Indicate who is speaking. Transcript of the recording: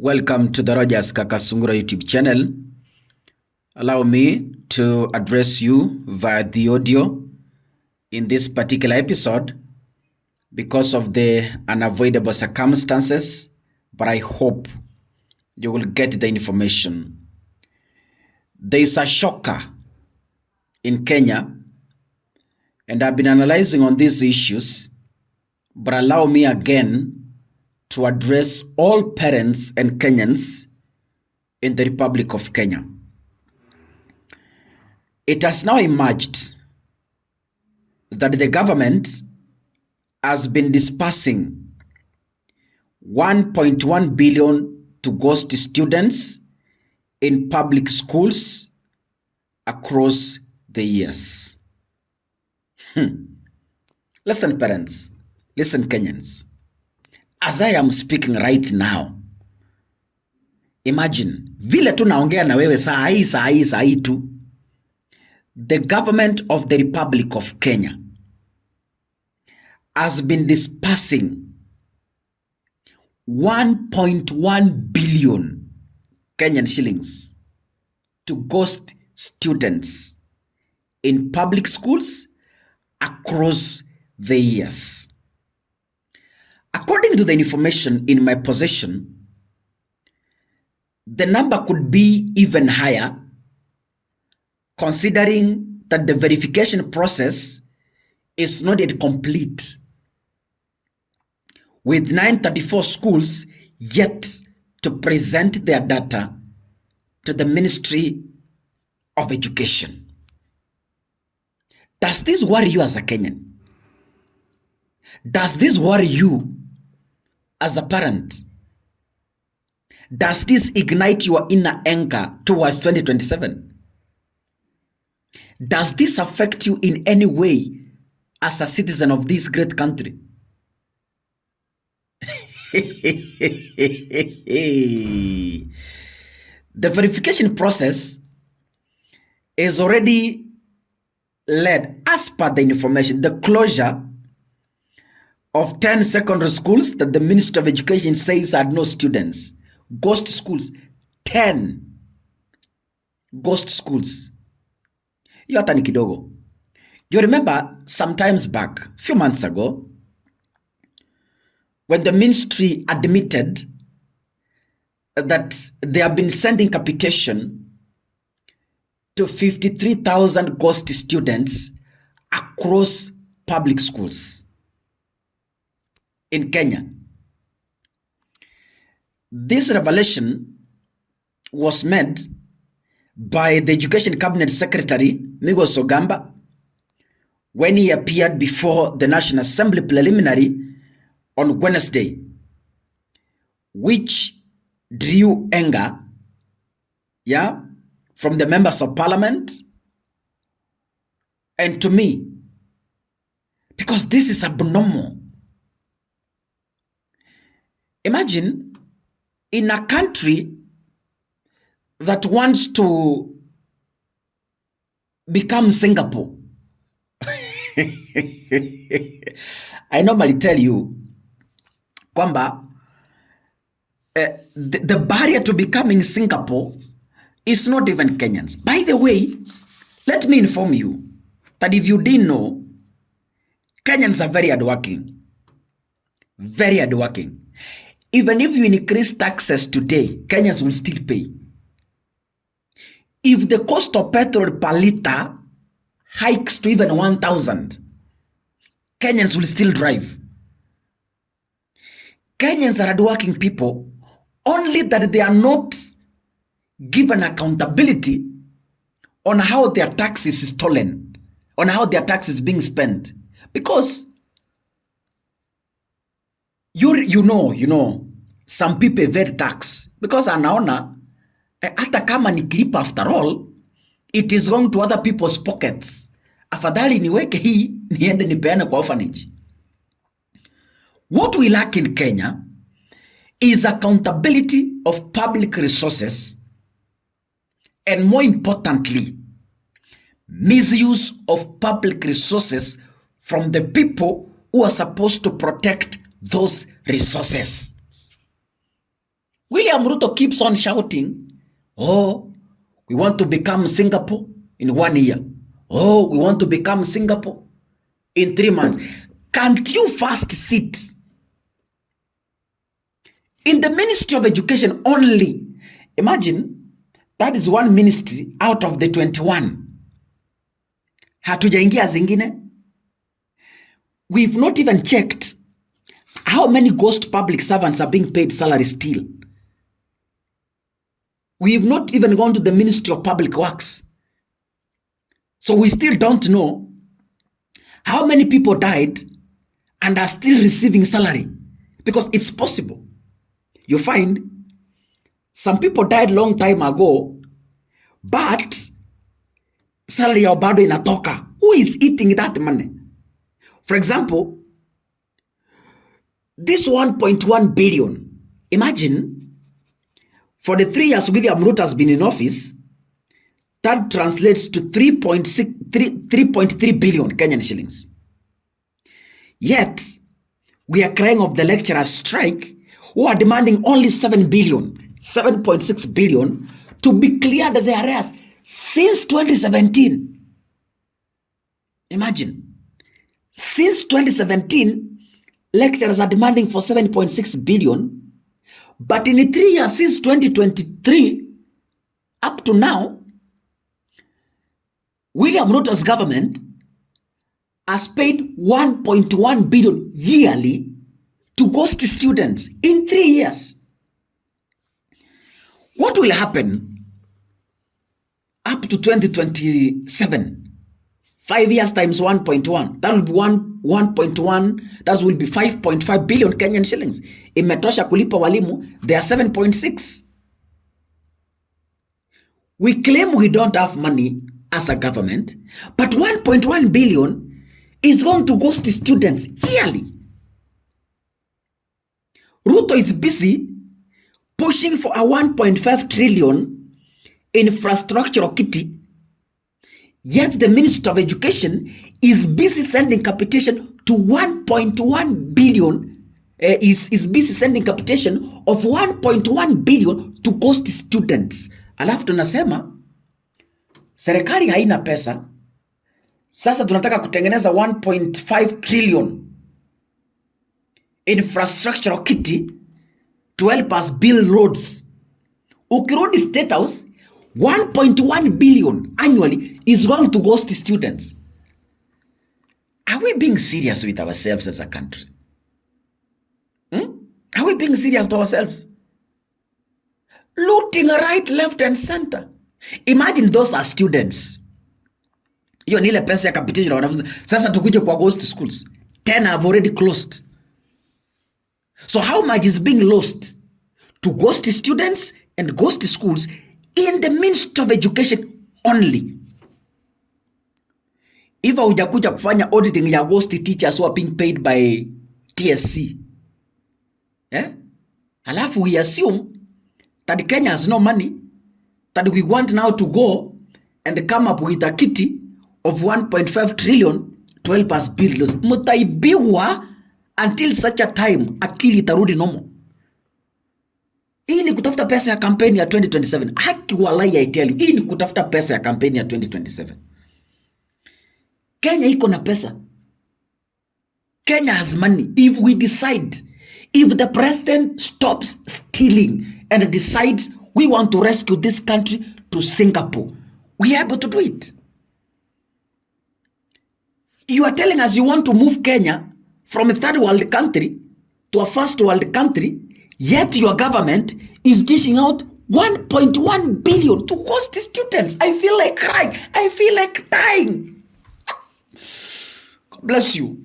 Speaker 1: Welcome to the Rogers Kakasungura YouTube channel. Allow me to address you via the audio in this particular episode because of the unavoidable circumstances, but I hope you will get the information. There is a shocker in Kenya, and I've been analyzing on these issues, but allow me again to address all parents and Kenyans in the Republic of Kenya. It has now emerged that the government has been dispersing 1.1 billion to ghost students in public schools across the years. Listen, parents. Listen, Kenyans. As I am speaking right now, imagine, vile tu naongea na wewe saa hii tu, the government of the Republic of Kenya has been dispersing 1.1 billion Kenyan shillings to ghost students in public schools across the years. According to the information in my possession, the number could be even higher, considering that the verification process is not yet complete, with 934 schools yet to present their data to the Ministry of Education. Does this worry you as a Kenyan? Does this worry you as a parent? Does this ignite your inner anger towards 2027? Does this affect you in any way as a citizen of this great country? The verification process is already led, as per the information, the closure of 10 secondary schools that the Minister of Education says had no students. Ghost schools. 10 ghost schools. Hiyo hata ni kidogo. You remember sometimes back, few months ago, when the ministry admitted that they have been sending capitation to 53,000 ghost students across public schools in Kenya. This revelation was made by the Education Cabinet Secretary, Migos Ogamba, when he appeared before the National Assembly preliminary on Wednesday, which drew anger, from the members of parliament and to me, because this is abnormal. Imagine in a country that wants to become Singapore. I normally tell you, kwamba the barrier to becoming Singapore is not even Kenyans. By the way, let me inform you that if you didn't know, Kenyans are very hardworking. Very hardworking. Even if you increase taxes today, Kenyans will still pay. If the cost of petrol per liter hikes to even 1,000, Kenyans will still drive. Kenyans are hardworking people, only that they are not given accountability on how their tax is stolen, on how their tax is being spent. Because you know, some people evade tax because anaona hata kama nikilipa, after all it is going to other people's pockets. Afadhali niweke hii niende nipeane kwa orphanage. What we lack in Kenya is accountability of public resources, and more importantly, misuse of public resources from the people who are supposed to protect those resources. William Ruto keeps on shouting, oh, we want to become Singapore in 1 year. Oh, we want to become Singapore in 3 months. Can't you first sit in the Ministry of Education only? Imagine, that is one ministry out of the 21. Hatujaingia zingine. We've not even checked how many ghost public servants are being paid salary still. We've not even gone to the Ministry of Public Works. So we still don't know how many people died and are still receiving salary, because it's possible. You find some people died long time ago, but salary yao bado inatoka. Who is eating that money? For example, this 1.1 billion, imagine, for the 3 years William Ruto has been in office, that translates to 3.3 billion Kenyan shillings. Yet, we are crying of the lecturers' strike, who are demanding only 7.6 billion to be cleared of their arrears since 2017. Imagine, since 2017, lecturers are demanding for 7.6 billion, but in 3 years since 2023, up to now, William Ruto's government has paid 1.1 billion yearly to ghost students in 3 years. What will happen up to 2027? 5 years times 1.1, that will be 1.1, that will be 5.5 billion Kenyan shillings. Imetosha kulipa walimu, they are 7.6. We claim we don't have money as a government, but 1.1 billion is going to ghost students yearly. Ruto is busy pushing for a 1.5 trillion infrastructural kitty, yet the Minister of Education is busy sending capitation to 1.1 billion, is busy sending capitation of 1.1 billion to ghost students. Alafu tunasema serikali haina pesa, sasa tunataka kutengeneza 1.5 trillion infrastructural kitty to help us build roads. Ukirudi State House, 1.1 billion annually is going to ghost students. Are we being serious with ourselves as a country? Are we being serious to ourselves? Looting right, left and center. Imagine those are students. Hiyo ni ile pesa ya capitation na wanafunzi. Sasa tukuje kwa ghost schools. 10 have already closed. So how much is being lost to ghost students and ghost schools in the Ministry of Education only? If hujakuja kufanya auditing ya ghost teachers who are being paid by TSC, alafu we assume that Kenya has no money, that we want now to go and come up with a kitty of 1.5 trillion to help us build those. Mutaibiwa until such a time akili itarudi normal. Hii ni kutafuta pesa ya kampeni ya 2027. Haki walai I tell you, hii ni kutafuta pesa ya kampeni ya 2027. Kenya iko na pesa. Kenya has money. If we decide, if the president stops stealing and decides we want to rescue this country to Singapore, we are able to do it. You are telling us you want to move Kenya from a third world country to a first world country, yet your government is dishing out 1.1 billion to host students. I feel like crying. I feel like dying. God bless you.